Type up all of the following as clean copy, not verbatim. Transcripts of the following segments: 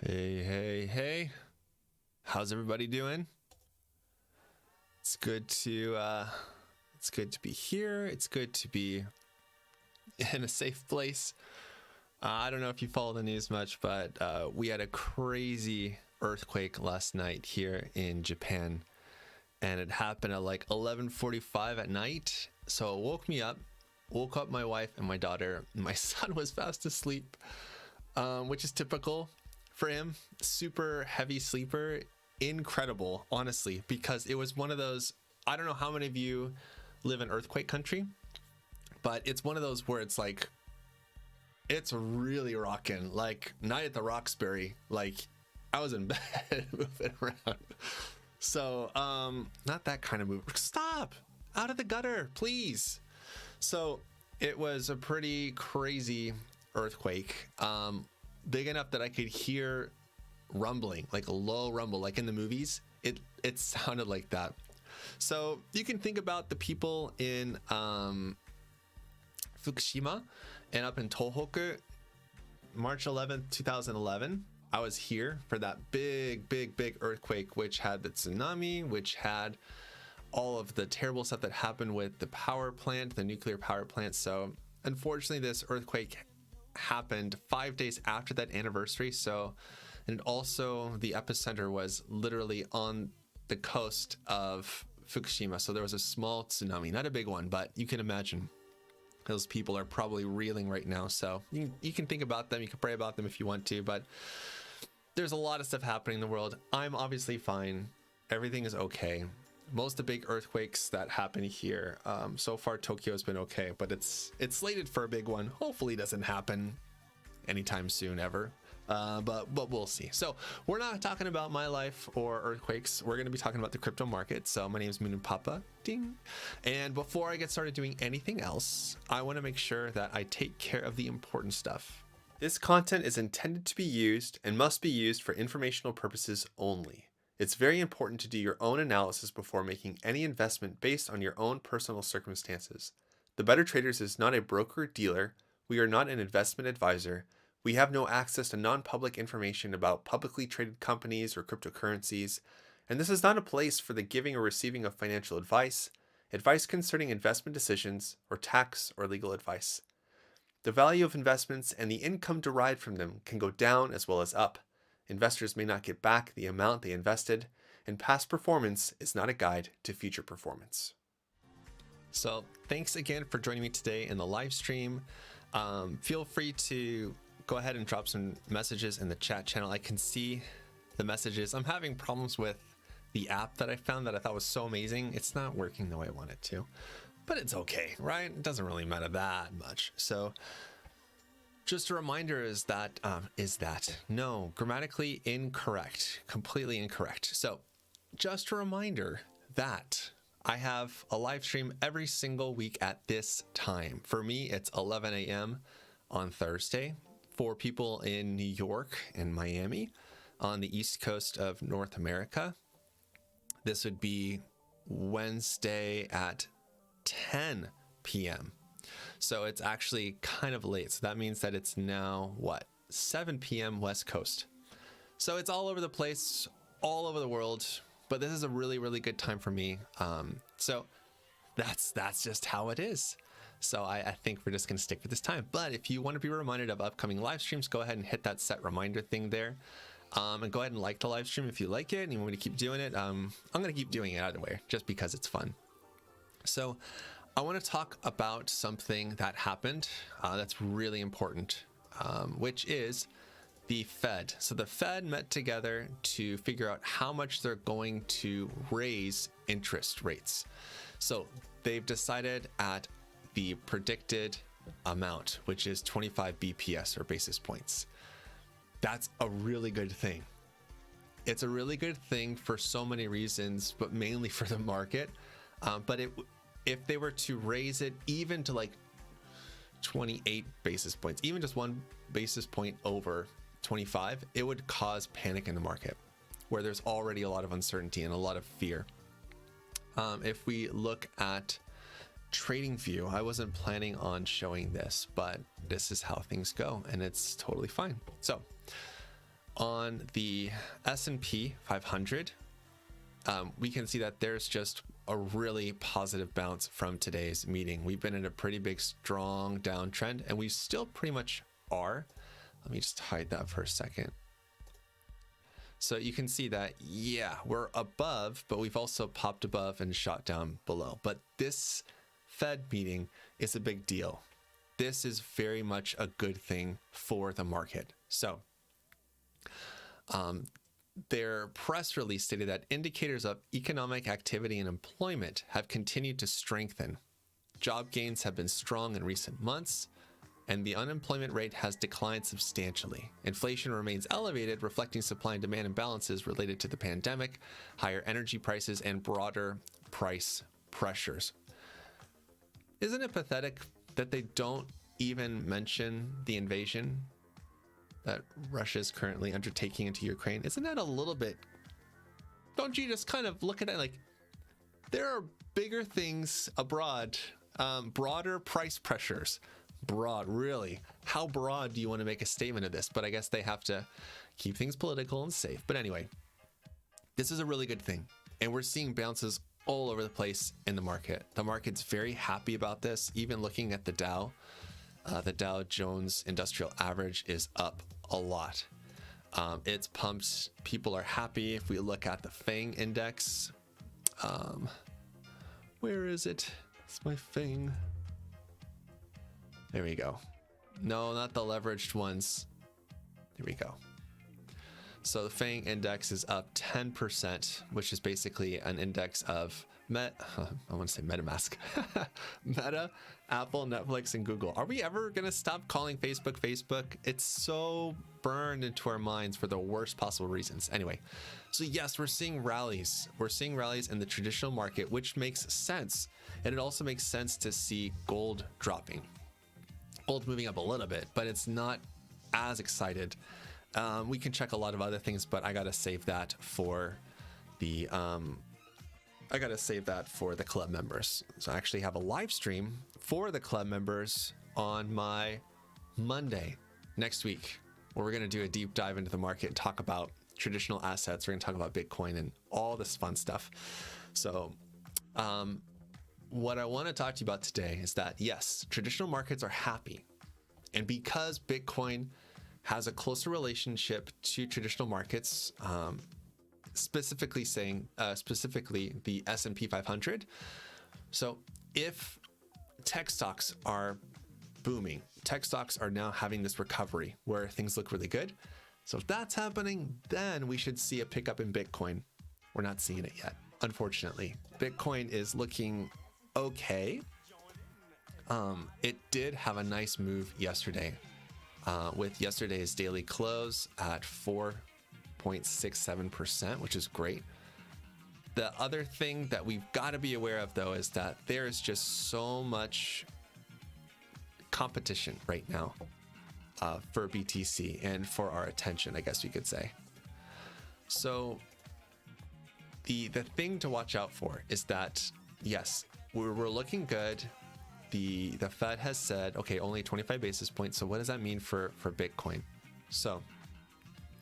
Hey. How's everybody doing? It's good to be here. It's good to be in a safe place. I don't know if you follow the news much, but we had a crazy earthquake last night here in Japan, and it happened at like 11:45 at night. So it woke up my wife and my daughter. My son was fast asleep, which is typical for him. Super heavy sleeper. Incredible, honestly, because it was one of those, I don't know how many of you live in earthquake country, but it's one of those where it's like, it's really rocking, like Night at the Roxbury. Like I was in bed moving around. So not that kind of move. Stop, out of the gutter, please. So it was a pretty crazy earthquake, big enough that I could hear rumbling, like a low rumble, like in the movies. It sounded like that. So you can think about the people in Fukushima and up in Tohoku. March 11th 2011, I was here for that big earthquake, which had the tsunami, which had all of the terrible stuff that happened with the power plant, the nuclear power plant. So unfortunately this earthquake happened 5 days after that anniversary. So, and also the epicenter was literally on the coast of Fukushima. So there was a small tsunami, not a big one, but you can imagine those people are probably reeling right now. So you can think about them, you can pray about them if you want to, but there's a lot of stuff happening in the world. I'm obviously fine. Everything is okay. Most of the big earthquakes that happen here, so far Tokyo has been okay, but it's slated for a big one. Hopefully it doesn't happen anytime soon ever. But we'll see. So we're not talking about my life or earthquakes. We're going to be talking about the crypto market. So my name is Moon Papa. Ding. And before I get started doing anything else, I want to make sure that I take care of the important stuff. This content is intended to be used and must be used for informational purposes only. It's very important to do your own analysis before making any investment based on your own personal circumstances. The Better Traders is not a broker-dealer. We are not an investment advisor. We have no access to non-public information about publicly traded companies or cryptocurrencies, and this is not a place for the giving or receiving of financial advice, advice concerning investment decisions, or tax or legal advice. The value of investments and the income derived from them can go down as well as up. Investors may not get back the amount they invested, and past performance is not a guide to future performance. So thanks again for joining me today in the live stream. Feel free to go ahead and drop some messages in the chat channel. I can see the messages. I'm having problems with the app that I found that I thought was so amazing. It's not working the way I want it to, but it's okay, right? It doesn't really matter that much. So just a reminder is that no, grammatically incorrect, completely incorrect. So just a reminder that I have a live stream every single week at this time. For me, it's 11 a.m. on Thursday. For people in New York and Miami on the East Coast of North America, this would be Wednesday at 10 p.m. So it's actually kind of late. So that means that it's now, 7 p.m. West Coast. So it's all over the place, all over the world, but this is a really good time for me. So that's just how it is. So I think we're just going to stick with this time. But if you want to be reminded of upcoming live streams, go ahead and hit that set reminder thing there. And go ahead and like the live stream if you like it and you want me to keep doing it. I'm going to keep doing it either way, just because it's fun. So I want to talk about something that happened that's really important, which is the Fed. So the Fed met together to figure out how much they're going to raise interest rates. So they've decided at the predicted amount, which is 25 BPS or basis points. That's a really good thing. It's a really good thing for so many reasons, but mainly for the market. But if they were to raise it even to like 28 basis points, even just 1 basis point over 25, it would cause panic in the market where there's already a lot of uncertainty and a lot of fear. If we look at TradingView, I wasn't planning on showing this, but this is how things go and it's totally fine. So On the S&P 500, we can see that there's just a really positive bounce from today's meeting. We've been in a pretty big, strong downtrend, and we still pretty much are. Let me just hide that for a second. So you can see that, yeah, we're above, but we've also popped above and shot down below. But this Fed meeting is a big deal. This is very much a good thing for the market. So their press release stated that indicators of economic activity and employment have continued to strengthen. Job gains have been strong in recent months, and the unemployment rate has declined substantially. Inflation remains elevated, reflecting supply and demand imbalances related to the pandemic, higher energy prices, and broader price pressures. Isn't it pathetic that they don't even mention the invasion that Russia is currently undertaking into Ukraine? Isn't that a little bit... Don't you just kind of look at it like there are bigger things abroad, broader price pressures? Broad, really? How broad do you want to make a statement of this? But I guess they have to keep things political and safe. But anyway, this is a really good thing. And we're seeing bounces all over the place in the market. The market's very happy about this. Even looking at the Dow Jones Industrial Average is up a lot. It's pumped. People are happy. If we look at the FANG index, where is it? It's my FANG. There we go. No, not the leveraged ones. There we go. So the FANG index is up 10%, which is basically an index of I want to say MetaMask. Meta, Apple, Netflix, and Google. Are we ever going to stop calling Facebook Facebook? It's so burned into our minds for the worst possible reasons. Anyway, so yes, we're seeing rallies. We're seeing rallies in the traditional market, which makes sense. And it also makes sense to see gold dropping. Gold moving up a little bit, but it's not as excited. We can check a lot of other things, but I got to save that for the... I got to save that for the club members. So I actually have a live stream for the club members on my Monday next week, where we're going to do a deep dive into the market and talk about traditional assets. We're going to talk about Bitcoin and all this fun stuff. So what I want to talk to you about today is that, yes, traditional markets are happy. And because Bitcoin has a closer relationship to traditional markets, specifically the S&P 500. So if tech stocks are booming, tech stocks are now having this recovery where things look really good. So if that's happening, then we should see a pickup in Bitcoin. We're not seeing it yet, unfortunately. Bitcoin is looking okay. It did have a nice move yesterday, with yesterday's daily close at 4.67%, which is great. The other thing that we've got to be aware of, though, is that there is just so much competition right now for BTC and for our attention, I guess you could say. So the thing to watch out for is that, yes, we're looking good. The Fed has said, okay, only 25 basis points. So what does that mean for Bitcoin? So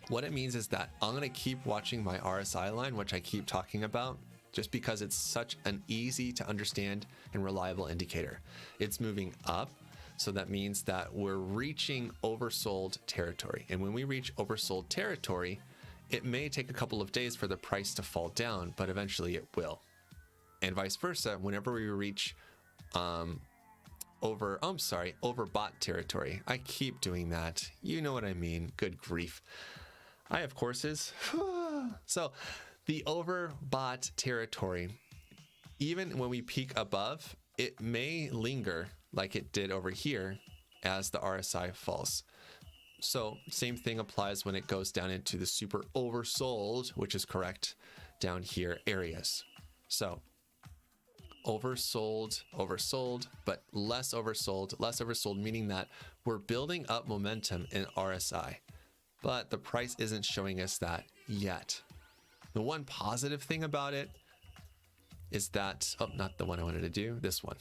what it means is that I'm going to keep watching my RSI line, which I keep talking about, just because it's such an easy to understand and reliable indicator. It's moving up. So that means that we're reaching oversold territory. And when we reach oversold territory, it may take a couple of days for the price to fall down, but eventually it will. And vice versa, whenever we reach overbought territory. I keep doing that. You know what I mean. Good grief. I have courses. So the overbought territory, even when we peak above, it may linger like it did over here as the RSI falls. So same thing applies when it goes down into the super oversold, which is correct, down here areas. So oversold, but less oversold, meaning that we're building up momentum in RSI, but the price isn't showing us that yet. The one positive thing about it is that, not the one I wanted to do, this one.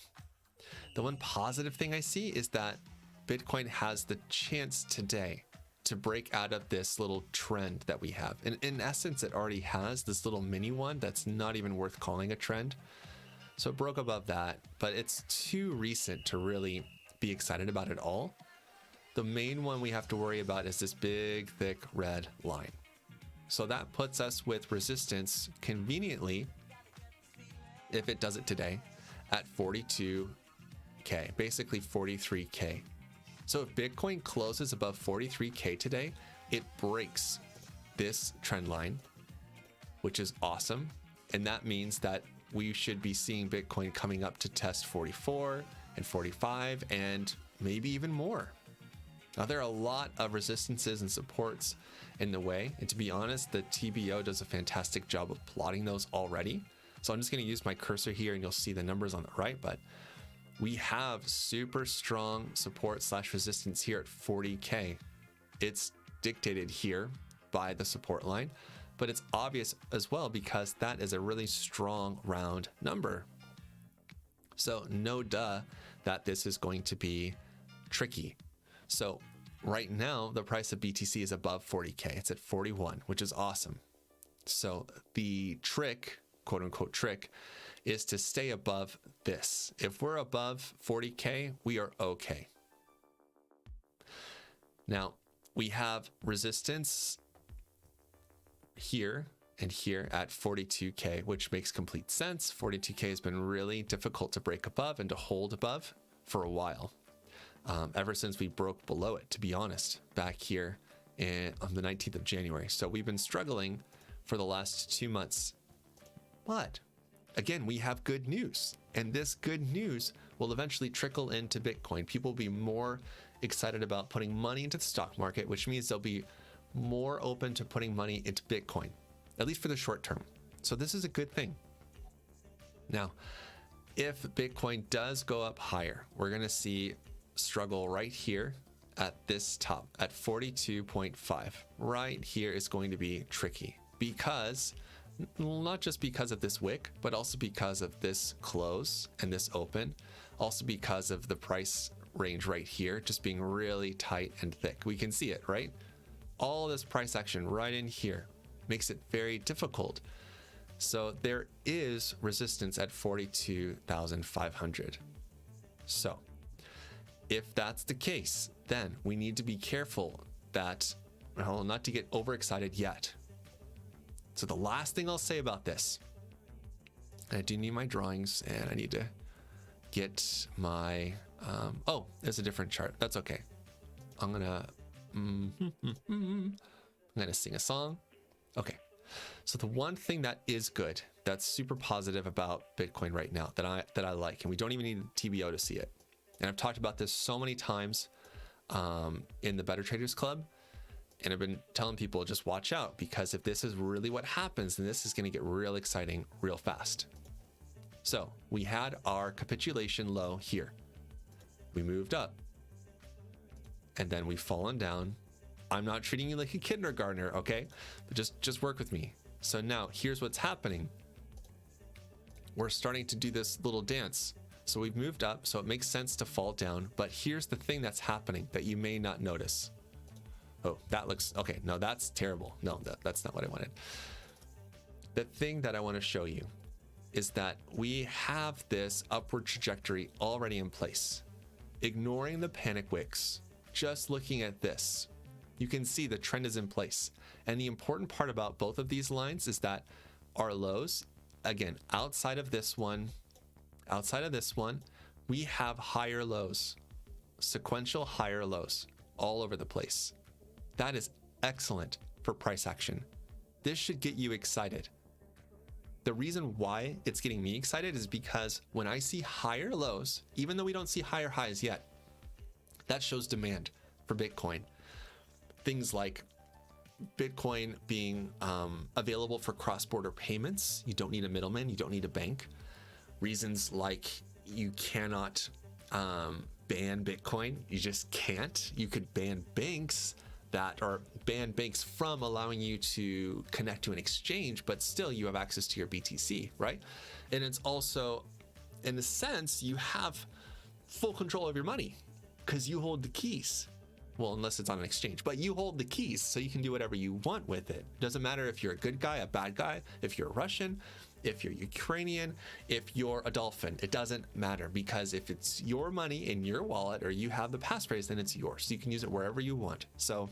The one positive thing I see is that Bitcoin has the chance today to break out of this little trend that we have. And in essence, it already has this little mini one that's not even worth calling a trend. So it broke above that, but it's too recent to really be excited about it all. The main one we have to worry about is this big, thick red line. So that puts us with resistance conveniently, if it does it today, at 42K, basically 43K. So if Bitcoin closes above 43K today, it breaks this trend line, which is awesome. And that means that we should be seeing Bitcoin coming up to test 44 and 45 and maybe even more. Now, there are a lot of resistances and supports in the way. And to be honest, the TBO does a fantastic job of plotting those already. So I'm just going to use my cursor here and you'll see the numbers on the right. But we have super strong support / resistance here at 40K. It's dictated here by the support line, but it's obvious as well because that is a really strong round number. So no duh that this is going to be tricky. So right now, the price of BTC is above 40K. It's at 41, which is awesome. So the trick, quote unquote trick, is to stay above this. If we're above 40K, we are okay. Now, we have resistance here and here at 42K, which makes complete sense. 42K has been really difficult to break above and to hold above for a while. Ever since we broke below it, to be honest, back here on the 19th of January. So we've been struggling for the last 2 months. But again, we have good news, and this good news will eventually trickle into Bitcoin. People will be more excited about putting money into the stock market, which means they'll be more open to putting money into Bitcoin, at least for the short term. So this is a good thing. Now, if Bitcoin does go up higher, we're going to see struggle right here at this top at 42.5. Right here is going to be tricky because not just because of this wick, but also because of this close and this open, also because of the price range right here just being really tight and thick. We can see it, right? All this price action right in here makes it very difficult. So there is resistance at 42,500. So if that's the case, then we need to be careful that, well, not to get overexcited yet. So the last thing I'll say about this, I do need my drawings and I need to get my, oh, there's a different chart. That's okay. I'm gonna sing a song. Okay. So the one thing that is good, that's super positive about Bitcoin right now that I like, and we don't even need TBO to see it. And I've talked about this so many times in the Better Traders Club. And I've been telling people, just watch out, because if this is really what happens, then this is going to get real exciting real fast. So we had our capitulation low here. We moved up. And then we've fallen down. I'm not treating you like a kindergartner, okay? But just work with me. So now here's what's happening. We're starting to do this little dance. So we've moved up, so it makes sense to fall down. But here's the thing that's happening that you may not notice. Oh, that looks, okay, no, that's terrible. No, that's not what I wanted. The thing that I want to show you is that we have this upward trajectory already in place. Ignoring the panic wicks, just looking at this, you can see the trend is in place. And the important part about both of these lines is that our lows, again, outside of this one, we have higher lows, sequential higher lows all over the place. That is excellent for price action. This should get you excited. The reason why it's getting me excited is because when I see higher lows, even though we don't see higher highs yet, that shows demand for Bitcoin. Things like Bitcoin being available for cross-border payments. You don't need a middleman. You don't need a bank. Reasons like you cannot ban Bitcoin. You just can't. You could ban banks ban banks from allowing you to connect to an exchange, but still you have access to your BTC, right? And it's also, in a sense, you have full control of your money because you hold the keys. Well, unless it's on an exchange, but you hold the keys, so you can do whatever you want with it. Doesn't matter if you're a good guy, a bad guy, if you're Russian, if you're Ukrainian, if you're a dolphin, it doesn't matter, because if it's your money in your wallet or you have the passphrase, then it's yours. So you can use it wherever you want. So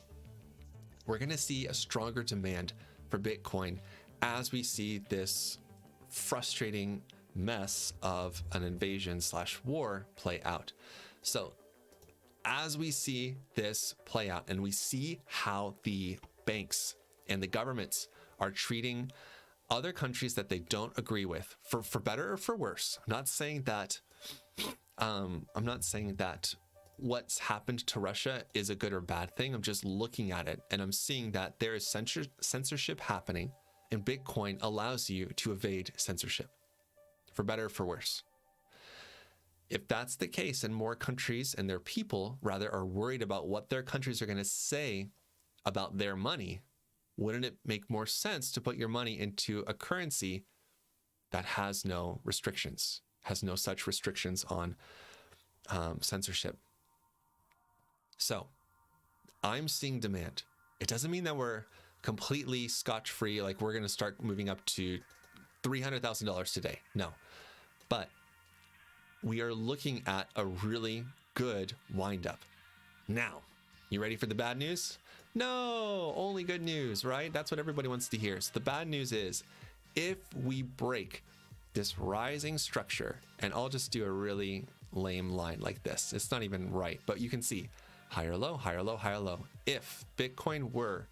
we're going to see a stronger demand for Bitcoin as we see this frustrating mess of an invasion / war play out. So as we see this play out and we see how the banks and the governments are treating other countries that they don't agree with, for better or for worse. I'm not saying that what's happened to Russia is a good or bad thing. I'm just looking at it and I'm seeing that there is censorship happening, and Bitcoin allows you to evade censorship, for better or for worse. If that's the case, and more countries and their people rather are worried about what their countries are going to say about their money, wouldn't it make more sense to put your money into a currency that has no restrictions, has no such restrictions on censorship? So I'm seeing demand. It doesn't mean that we're completely scotch-free, like we're going to start moving up to $300,000 today. No, but we are looking at a really good windup. Now, you ready for the bad news? No, only good news, right? That's what everybody wants to hear. So the bad news is, if we break this rising structure, and I'll just do a really lame line like this. It's not even right, but you can see higher low, higher low, higher low. If Bitcoin were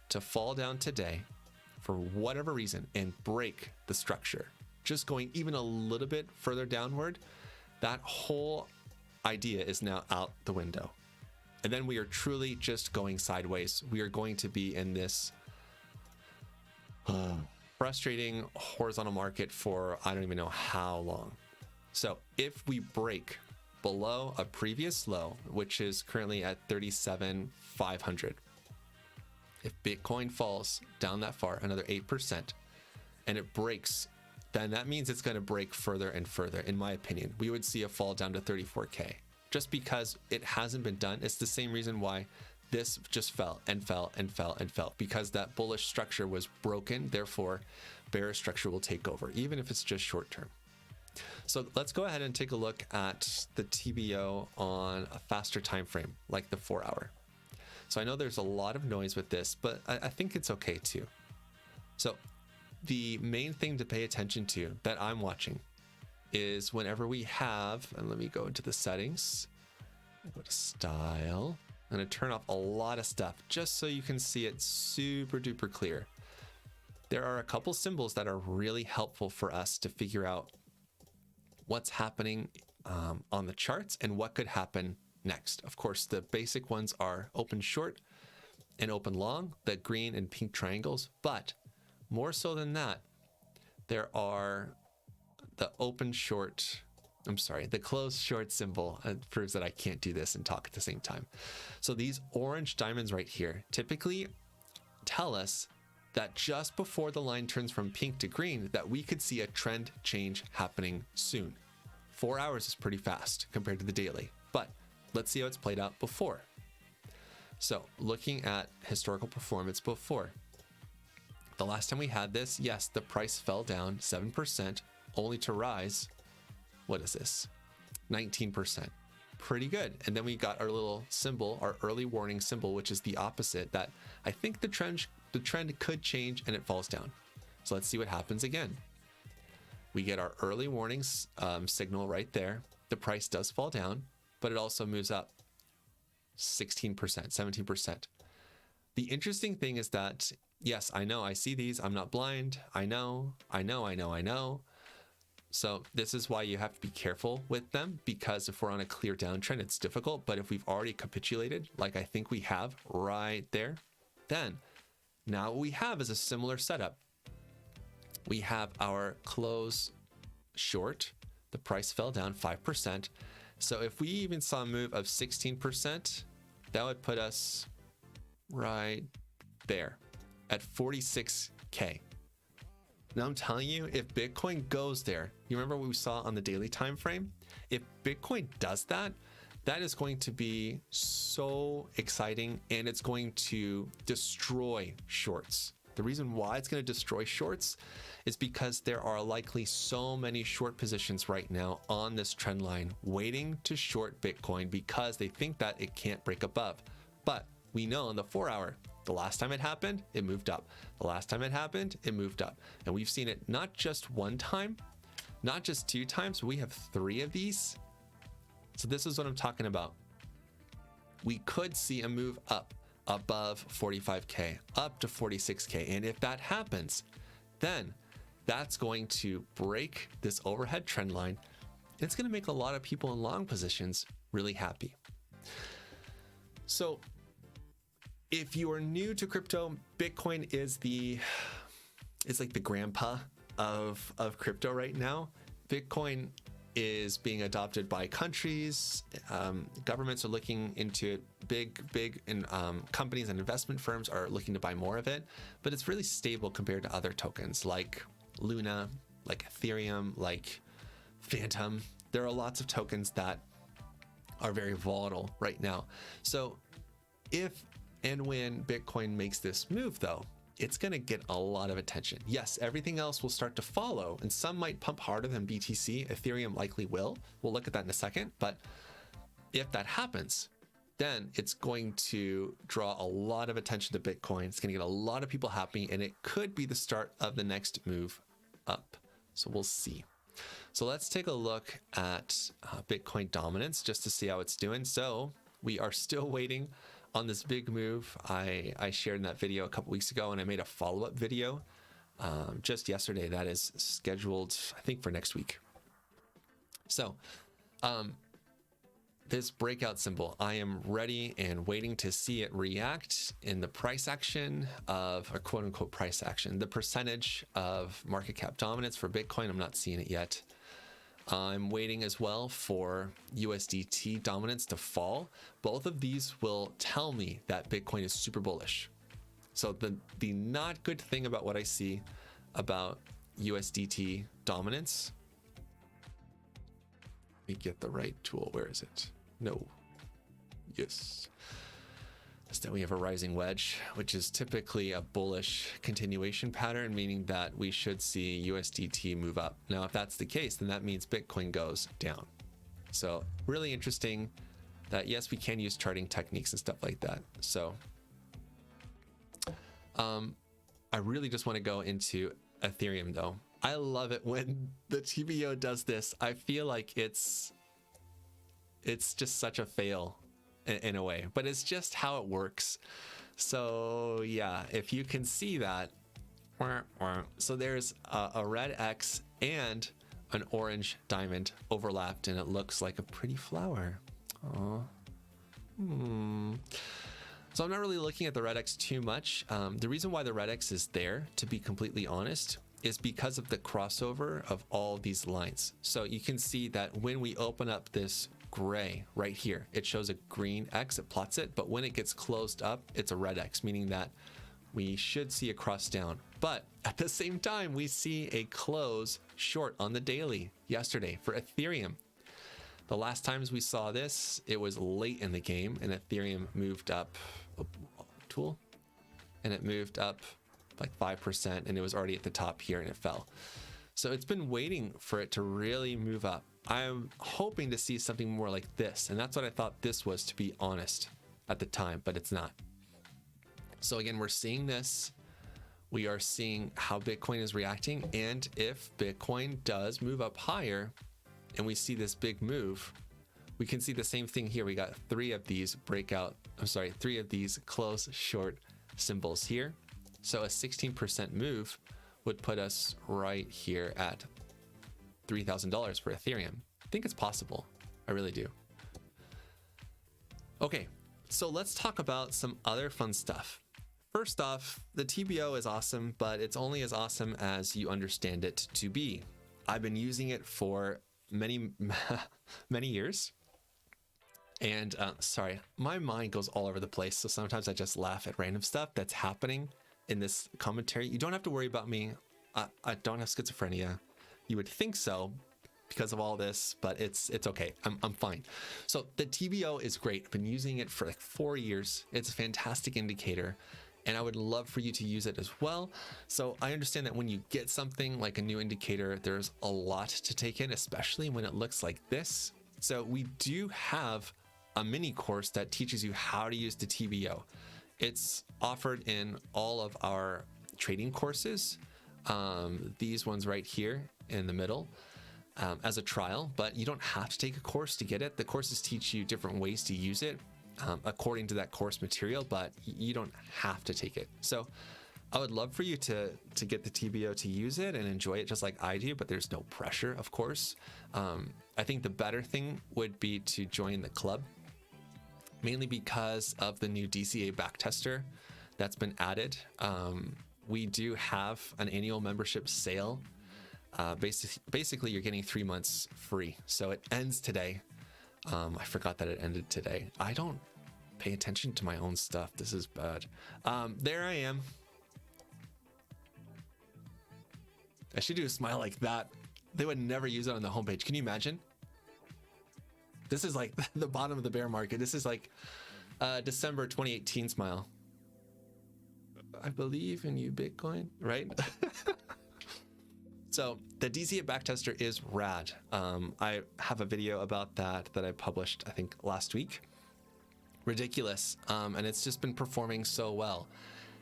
to fall down today for whatever reason and break the structure, just going even a little bit further downward, that whole idea is now out the window. And then we are truly just going sideways. We are going to be in this frustrating horizontal market for I don't even know how long. So if we break below a previous low, which is currently at 37,500, if Bitcoin falls down that far, another 8%, and it breaks, then that means it's going to break further and further. In my opinion, we would see a fall down to 34K. Just because it hasn't been done. It's the same reason why this just fell and fell and fell and fell, because that bullish structure was broken. Therefore, bearish structure will take over, even if it's just short term. So let's go ahead and take a look at the TBO on a faster time frame, like the 4 hour. So I know there's a lot of noise with this, but I think it's okay too. So the main thing to pay attention to that I'm watching is whenever we have, and let me go into the settings, go to style, I'm going to turn off a lot of stuff just so you can see it super duper clear. There are a couple symbols that are really helpful for us to figure out what's happening on the charts and what could happen next. Of course, the basic ones are open short and open long, the green and pink triangles, but more so than that, there are the the closed short symbol. It proves that I can't do this and talk at the same time. So these orange diamonds right here typically tell us that just before the line turns from pink to green, that we could see a trend change happening soon. 4 hours is pretty fast compared to the daily, but let's see how it's played out before. So looking at historical performance before, the last time we had this, yes, the price fell down 7%, only to rise, what is this? 19%. Pretty good. And then we got our little symbol, our early warning symbol, which is the opposite, that I think the trend could change and it falls down. So let's see what happens again. We get our early warnings signal right there. The price does fall down, but it also moves up 16%, 17%. The interesting thing is that, yes, I know, I see these. I'm not blind. I know. So this is why you have to be careful with them, because if we're on a clear downtrend, it's difficult. But if we've already capitulated, like I think we have right there, then now what we have is a similar setup. We have our close short. The price fell down 5%. So if we even saw a move of 16%, that would put us right there at 46K. Now I'm telling you, if Bitcoin goes there, you remember what we saw on the daily time frame? If Bitcoin does that, That is going to be so exciting, and it's going to destroy shorts. The reason why it's going to destroy shorts is because there are likely so many short positions right now on this trend line waiting to short Bitcoin because they think that it can't break above. But we know in the 4 hour, the last time it happened, it moved up. The last time it happened, it moved up. And we've seen it not just one time, not just 2 times, we have 3 of these. So this is what I'm talking about. We could see a move up above 45K, up to 46K. And if that happens, then that's going to break this overhead trend line. It's going to make a lot of people in long positions really happy. So if you are new to crypto, Bitcoin is like the grandpa of crypto right now. Bitcoin is being adopted by countries. Governments are looking into it. Big companies and investment firms are looking to buy more of it. But it's really stable compared to other tokens like Luna, like Ethereum, like Phantom. There are lots of tokens that are very volatile right now. So if and when Bitcoin makes this move, though, it's going to get a lot of attention. Yes, everything else will start to follow, and some might pump harder than BTC. Ethereum likely will. We'll look at that in a second. But if that happens, then it's going to draw a lot of attention to Bitcoin. It's going to get a lot of people happy, and it could be the start of the next move up. So we'll see. So let's take a look at Bitcoin dominance just to see how it's doing. So we are still waiting on this big move I shared in that video a couple weeks ago, and I made a follow-up video just yesterday that is scheduled, I think, for next week. So this breakout symbol, I am ready and waiting to see it react in the price action of, or quote unquote price action, the percentage of market cap dominance for Bitcoin. I'm not seeing it yet. I'm waiting as well for USDT dominance to fall. Both of these will tell me that Bitcoin is super bullish. So the not good thing about what I see about USDT dominance, let me get the right tool. Where is it? No. Yes. Then we have a rising wedge, which is typically a bullish continuation pattern, meaning that we should see USDT move up. Now, if that's the case, then that means Bitcoin goes down. So really interesting that, yes, we can use charting techniques and stuff like that. So I really just want to go into Ethereum, though. I love it when the TBO does this. I feel like it's just such a fail in a way, but it's just how it works. So yeah, if you can see that, so there's a red X and an orange diamond overlapped, and it looks like a pretty flower. Oh. So I'm not really looking at the red X too much. The reason why the red X is there, to be completely honest, is because of the crossover of all these lines. So you can see that when we open up this gray right here, it shows a green X, it plots it, but when it gets closed up, it's a red X, meaning that we should see a cross down. But at the same time, we see a close short on the daily yesterday for Ethereum. The last times we saw this, it was late in the game, and Ethereum moved up, tool, and it moved up like 5%, and it was already at the top here, and it fell. So it's been waiting for it to really move up. I'm hoping to see something more like this, and that's what I thought this was, to be honest, at the time, but it's not. So again, we're seeing this. We are seeing how Bitcoin is reacting, and if Bitcoin does move up higher and we see this big move, we can see the same thing here. We got three of these close short symbols here. So a 16% move would put us right here at $3,000 for Ethereum. I think it's possible. I really do. Okay, so let's talk about some other fun stuff. First off, the TBO is awesome, but it's only as awesome as you understand it to be. I've been using it for many years. And sorry, my mind goes all over the place. So sometimes I just laugh at random stuff that's happening in this commentary. You don't have to worry about me. I don't have schizophrenia. You would think so, because of all this, but it's okay. I'm fine. So the TBO is great. I've been using it for like 4 years. It's a fantastic indicator, and I would love for you to use it as well. So I understand that when you get something like a new indicator, there's a lot to take in, especially when it looks like this. So we do have a mini course that teaches you how to use the TBO. It's offered in all of our trading courses, these ones right here in the middle, as a trial, but you don't have to take a course to get it. The courses teach you different ways to use it according to that course material, but you don't have to take it. So I would love for you to get the TBO to use it and enjoy it just like I do, but there's no pressure, of course. I think the better thing would be to join the club, mainly because of the new DCA backtester that's been added. We do have an annual membership sale. Basically, you're getting 3 months free. So it ends today. I forgot that it ended today. I don't pay attention to my own stuff. This is bad. There I am. I should do a smile like that. They would never use it on the homepage. Can you imagine? This is like the bottom of the bear market. This is like December 2018 smile. I believe in you, Bitcoin, right? So the DCA backtester is rad. I have a video about that I published, I think, last week. Ridiculous. And it's just been performing so well.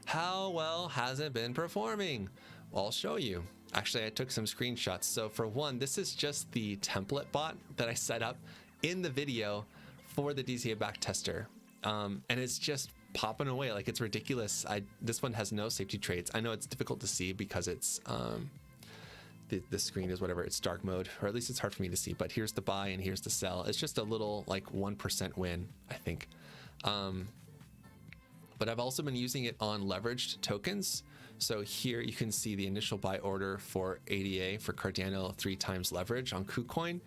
How well has it been performing? Well, I'll show you. Actually, I took some screenshots. So for one, this is just the template bot that I set up in the video for the DCA backtester. And it's just popping away like it's ridiculous. This one has no safety trades. I know it's difficult to see because it's the screen is whatever, it's dark mode, or at least it's hard for me to see, but here's the buy and here's the sell. It's just a little like 1% win, I think. But I've also been using it on leveraged tokens. So here you can see the initial buy order for ADA for Cardano 3 times leverage on KuCoin.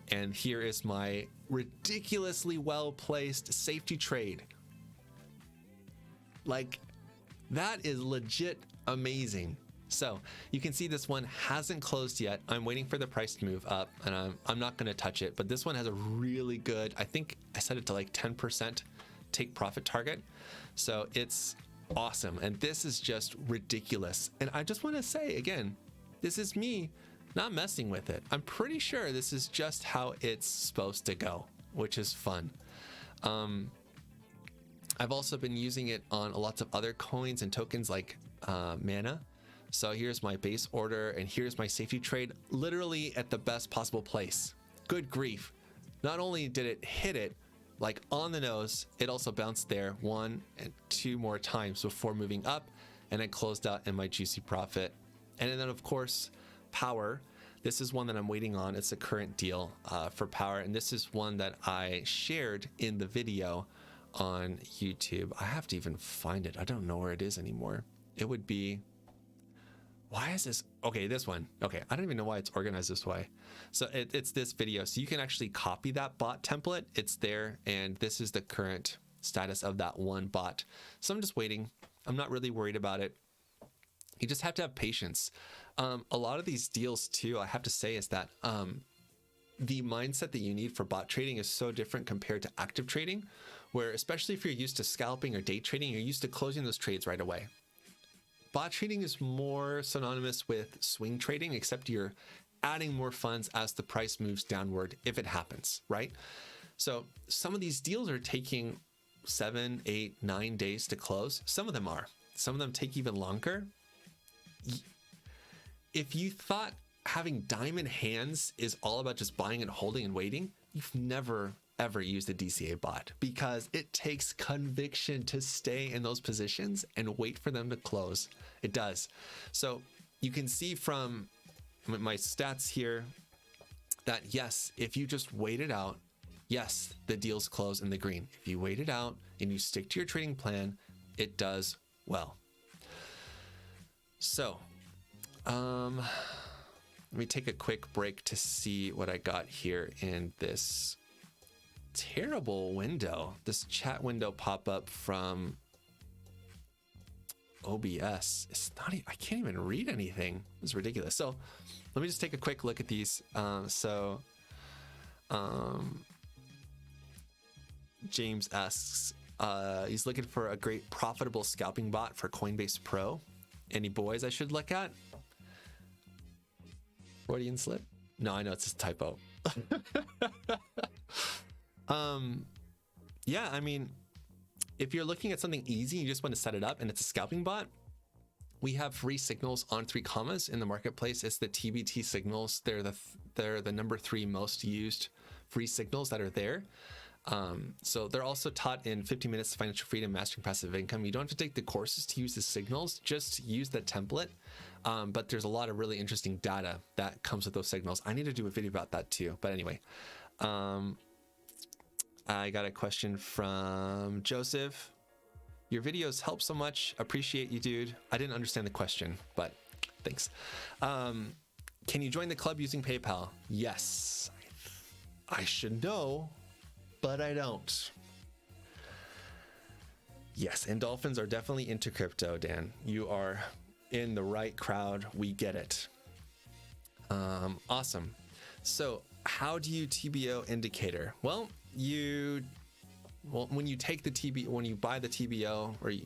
And here is my ridiculously well-placed safety trade. Like, that is legit amazing. So you can see this one hasn't closed yet. I'm waiting for the price to move up, and I'm not going to touch it. But this one has a really good, I think I set it to like 10% take profit target. So it's awesome. And this is just ridiculous. And I just want to say again, this is me not messing with it. I'm pretty sure this is just how it's supposed to go, which is fun. I've also been using it on lots of other coins and tokens like Mana. So here's my base order and here's my safety trade, literally at the best possible place. Good grief. Not only did it hit it like on the nose, it also bounced there 1 and 2 more times before moving up, and it closed out in my juicy profit. And then of course, Power. This is one that I'm waiting on. It's a current deal for Power, and this is one that I shared in the video on YouTube. I have to even find it. I don't know where it is anymore. It would be, why is this? Okay, this one. Okay, I don't even know why it's organized this way. So it's this video. So you can actually copy that bot template. It's there, and this is the current status of that one bot. So I'm just waiting. I'm not really worried about it. You just have to have patience. A lot of these deals too, I have to say, is that the mindset that you need for bot trading is so different compared to active trading, where especially if you're used to scalping or day trading, you're used to closing those trades right away. Bot trading is more synonymous with swing trading, except you're adding more funds as the price moves downward, if it happens, right? So some of these deals are taking 7, 8, 9 days to close. Some of them are. Some of them take even longer. If you thought having diamond hands is all about just buying and holding and waiting, you've never ever used a DCA bot, because it takes conviction to stay in those positions and wait for them to close. It does. So you can see from my stats here that yes, if you just wait it out, yes, the deals close in the green. If you wait it out and you stick to your trading plan, it does well. So let me take a quick break to see what I got here in this terrible window, this chat window pop up from OBS. It's not, I can't even read anything. It's ridiculous. So let me just take a quick look at these. James asks, he's looking for a great profitable scalping bot for Coinbase Pro. Any boys I should look at? Freudian slip? No, I know it's a typo. Yeah, I mean, if you're looking at something easy, you just want to set it up and it's a scalping bot, we have free signals on 3Commas in the marketplace. It's the TBT signals. They're the number 3 most used free signals that are there. So they're also taught in 15 Minutes to Financial Freedom, Mastering Passive Income. You don't have to take the courses to use the signals, just use the template. But there's a lot of really interesting data that comes with those signals. I need to do a video about that too. But anyway, I got a question from Joseph. Your videos help so much. Appreciate you, dude. I didn't understand the question, but thanks. Can you join the club using PayPal? Yes. I should know, but I don't. Yes, and dolphins are definitely into crypto, Dan. You are in the right crowd. We get it. Awesome. So how do you TBO indicator? Well, when you take the when you buy the TBO or you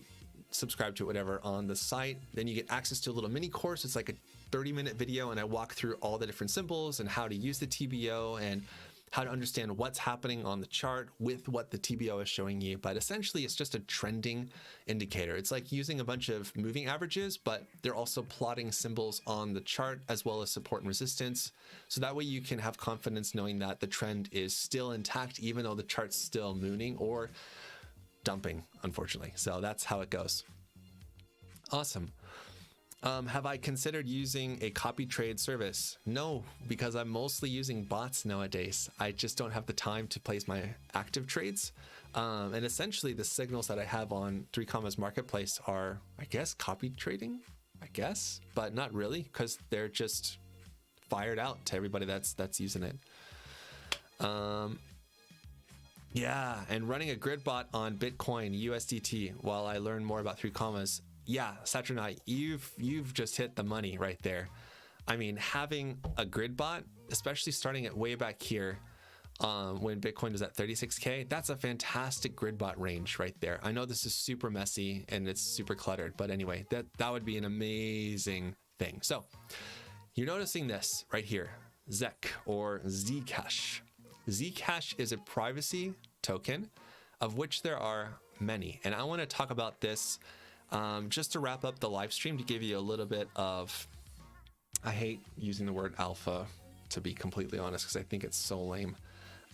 subscribe to it, whatever, on the site, then you get access to a little mini course. It's like a 30-minute video, and I walk through all the different symbols and how to use the TBO and how to understand what's happening on the chart with what the TBO is showing you. But essentially, it's just a trending indicator. It's like using a bunch of moving averages, but they're also plotting symbols on the chart as well as support and resistance. So that way you can have confidence knowing that the trend is still intact, even though the chart's still mooning or dumping, unfortunately. So that's how it goes. Awesome. Have I considered using a copy trade service? No, because I'm mostly using bots nowadays. I just don't have the time to place my active trades. And essentially the signals that I have on 3Commas Marketplace are, I guess, copy trading, I guess, but not really, because they're just fired out to everybody that's using it. Yeah, and running a grid bot on Bitcoin, USDT, while I learn more about 3Commas. Yeah, Saturnite, you've just hit the money right there. I mean, having a grid bot, especially starting at way back here, when Bitcoin was at 36K, that's a fantastic grid bot range right there. I know this is super messy and it's super cluttered, but anyway, that would be an amazing thing. So you're noticing this right here, ZEC or Zcash. Zcash is a privacy token of which there are many. And I want to talk about this just to wrap up the live stream, to give you a little bit of, I hate using the word alpha, to be completely honest, because I think it's so lame.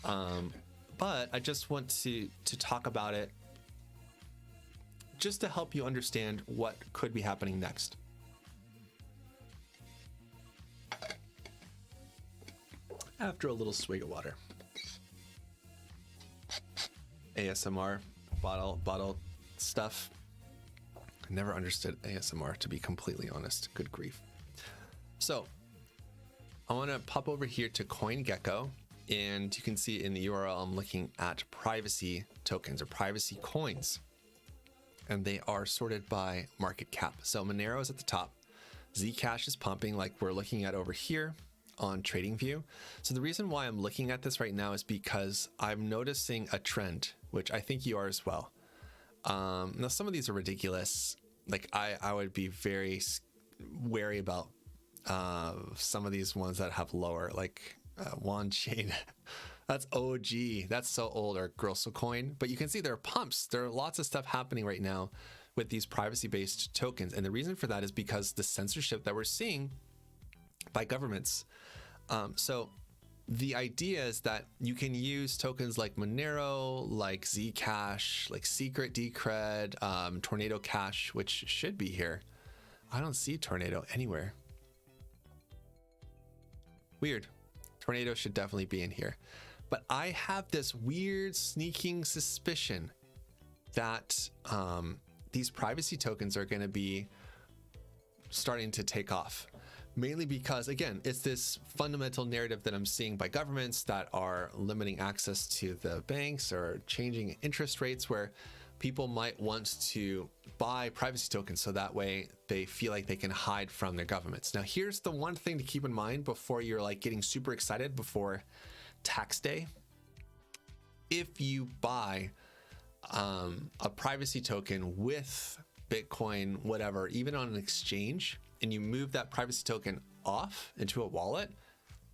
But I just want to talk about it just to help you understand what could be happening next. After a little swig of water. ASMR, bottle stuff. I never understood ASMR, to be completely honest. Good grief. So I want to pop over here to CoinGecko, and you can see in the URL I'm looking at privacy tokens or privacy coins, and they are sorted by market cap. So Monero is at the top. Zcash is pumping like we're looking at over here on TradingView. So the reason why I'm looking at this right now is because I'm noticing a trend, which I think you are as well. Now some of these are ridiculous. Like I would be very wary about some of these ones that have lower, like Wanchain. That's OG. That's so old. Or Grosso Coin. But you can see there are pumps. There are lots of stuff happening right now with these privacy-based tokens. And the reason for that is because the censorship that we're seeing by governments. So the idea is that you can use tokens like Monero, like Zcash, like Secret Decred, Tornado Cash, which should be here. I don't see Tornado anywhere. Weird. Tornado should definitely be in here. But I have this weird sneaking suspicion that these privacy tokens are going to be starting to take off. Mainly because, again, it's this fundamental narrative that I'm seeing by governments that are limiting access to the banks or changing interest rates, where people might want to buy privacy tokens so that way they feel like they can hide from their governments. Now, here's the one thing to keep in mind before you're like getting super excited before tax day. If you buy a privacy token with Bitcoin, whatever, even on an exchange, and you move that privacy token off into a wallet,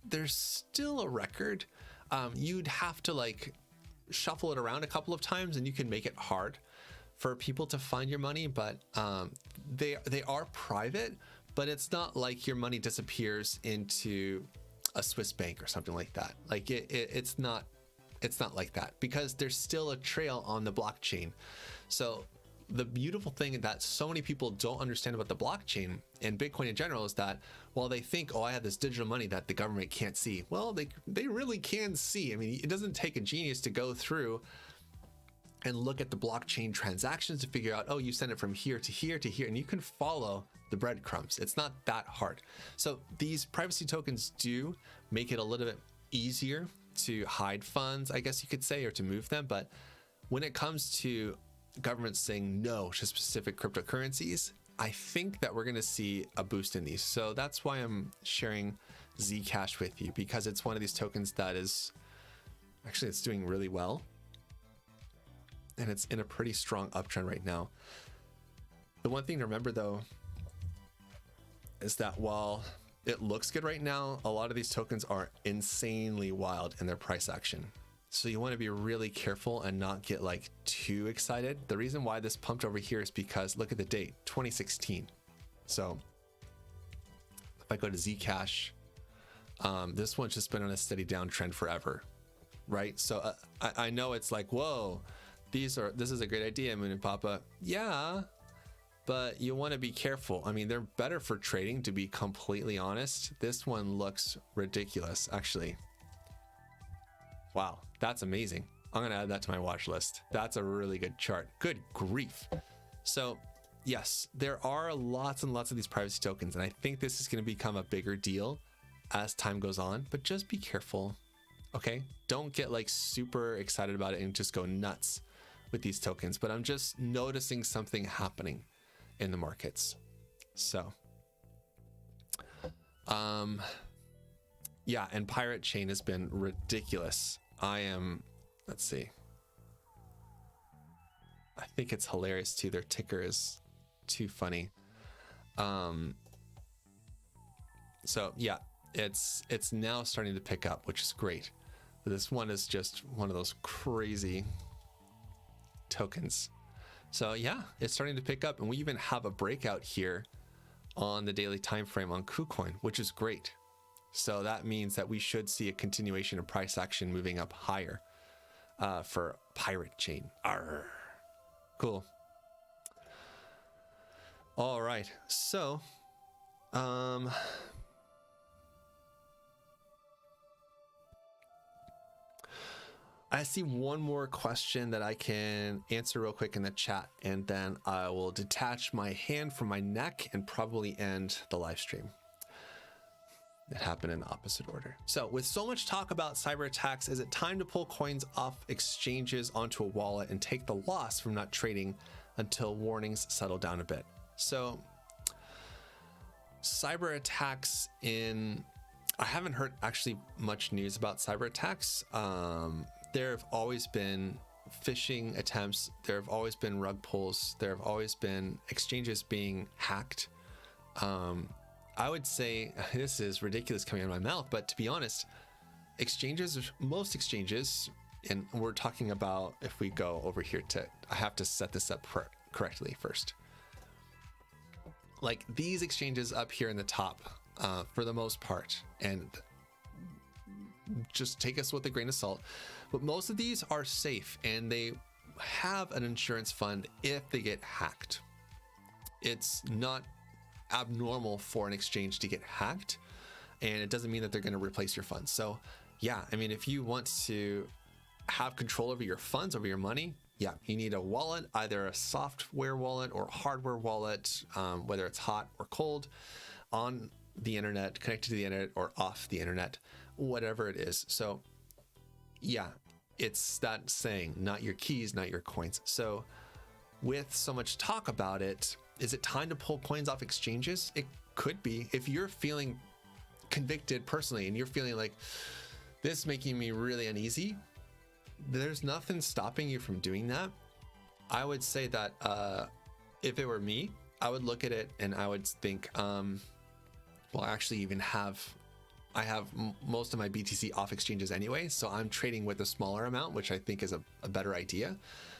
there's still a record. You'd have to like shuffle it around a couple of times, and you can make it hard for people to find your money, but they are private, but it's not like your money disappears into a Swiss bank or something like that. Like it's not like that, because there's still a trail on the blockchain. So the beautiful thing that so many people don't understand about the blockchain and Bitcoin in general is that while they think, oh, I have this digital money that the government can't see, well, they really can see. I mean, it doesn't take a genius to go through and look at the blockchain transactions to figure out, oh, you send it from here to here to here, and you can follow the breadcrumbs. It's not that hard. So these privacy tokens do make it a little bit easier to hide funds, I guess you could say, or to move them. But when it comes to governments saying no to specific cryptocurrencies, I think that we're going to see a boost in these. So that's why I'm sharing Zcash with you, because it's one of these tokens that is actually, it's doing really well. And it's in a pretty strong uptrend right now. The one thing to remember though, is that while it looks good right now, a lot of these tokens are insanely wild in their price action. So you want to be really careful and not get like too excited. The reason why this pumped over here is because look at the date, 2016. So if I go to Zcash, this one's just been on a steady downtrend forever, right? So I know it's like, whoa, this is a great idea, Moon and Papa. Yeah, but you want to be careful. I mean, they're better for trading, to be completely honest. This one looks ridiculous, actually. Wow, that's amazing. I'm gonna add that to my watch list. That's a really good chart. Good grief. So yes, there are lots and lots of these privacy tokens, and I think this is gonna become a bigger deal as time goes on, but just be careful, okay? Don't get like super excited about it and just go nuts with these tokens, but I'm just noticing something happening in the markets. So, yeah, and Pirate Chain has been ridiculous. Let's see. I think it's hilarious too. Their ticker is too funny. So yeah, it's now starting to pick up, which is great. This one is just one of those crazy tokens. So yeah, it's starting to pick up, and we even have a breakout here on the daily time frame on KuCoin, which is great. So that means that we should see a continuation of price action moving up higher for Pirate Chain. Arr. Cool. All right. So, I see one more question that I can answer real quick in the chat, and then I will detach my hand from my neck and probably end the live stream. It happened in opposite order. So with so much talk about cyber attacks, is it time to pull coins off exchanges onto a wallet and take the loss from not trading until warnings settle down a bit? So cyber attacks I haven't heard actually much news about cyber attacks. There have always been phishing attempts. There have always been rug pulls. There have always been exchanges being hacked. I would say, this is ridiculous coming out of my mouth, but to be honest, most exchanges, and we're talking about, if we go over here I have to set this up correctly first. Like these exchanges up here in the top, for the most part, and just take us with a grain of salt, but most of these are safe and they have an insurance fund if they get hacked. It's not abnormal for an exchange to get hacked, and it doesn't mean that they're going to replace your funds. So yeah, I mean, if you want to have control over your funds, over your money, yeah, you need a wallet, either a software wallet or hardware wallet, whether it's hot or cold, on the internet, connected to the internet, or off the internet, whatever it is. So yeah, it's that saying, not your keys, not your coins. So with so much talk about it, is it time to pull coins off exchanges? It could be. If you're feeling convicted personally and you're feeling like this is making me really uneasy, there's nothing stopping you from doing that. I would say that if it were me, I would look at it and I would think, well, I actually even I have most of my BTC off exchanges anyway, so I'm trading with a smaller amount, which I think is a better idea.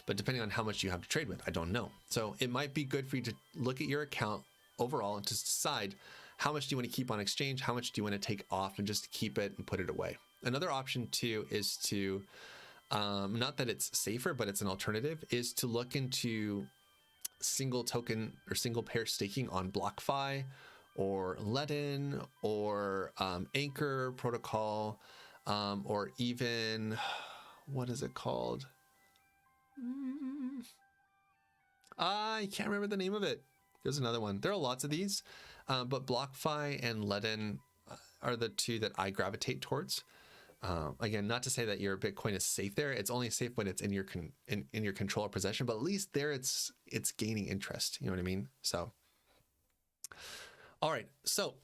But depending on how much you have to trade with, I don't know. So it might be good for you to look at your account overall and to decide how much do you want to keep on exchange, how much do you want to take off, and just keep it and put it away. Another option too is to, not that it's safer, but it's an alternative, is to look into single token or single pair staking on BlockFi or Ledn or Anchor protocol, or even, what is it called? I can't remember the name of it. There's another one. There are lots of these, but BlockFi and Ledn are the two that I gravitate towards. Again, not to say that your Bitcoin is safe there. It's only safe when it's in your in your control or possession, but at least there it's gaining interest. You know what I mean? So, all right. So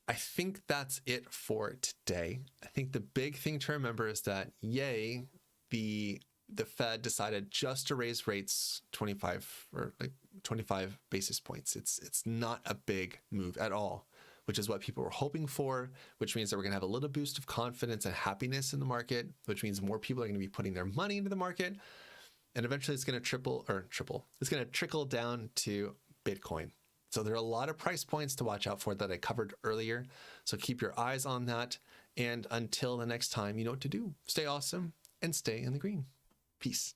I think that's it for today. I think the big thing to remember is that, yay, the Fed decided just to raise rates 25 basis points. It's not a big move at all, which is what people were hoping for, which means that we're going to have a little boost of confidence and happiness in the market, which means more people are going to be putting their money into the market. And eventually it's going to it's going to trickle down to Bitcoin. So there are a lot of price points to watch out for that I covered earlier. So keep your eyes on that. And until the next time, you know what to do. Stay awesome and stay in the green. Peace.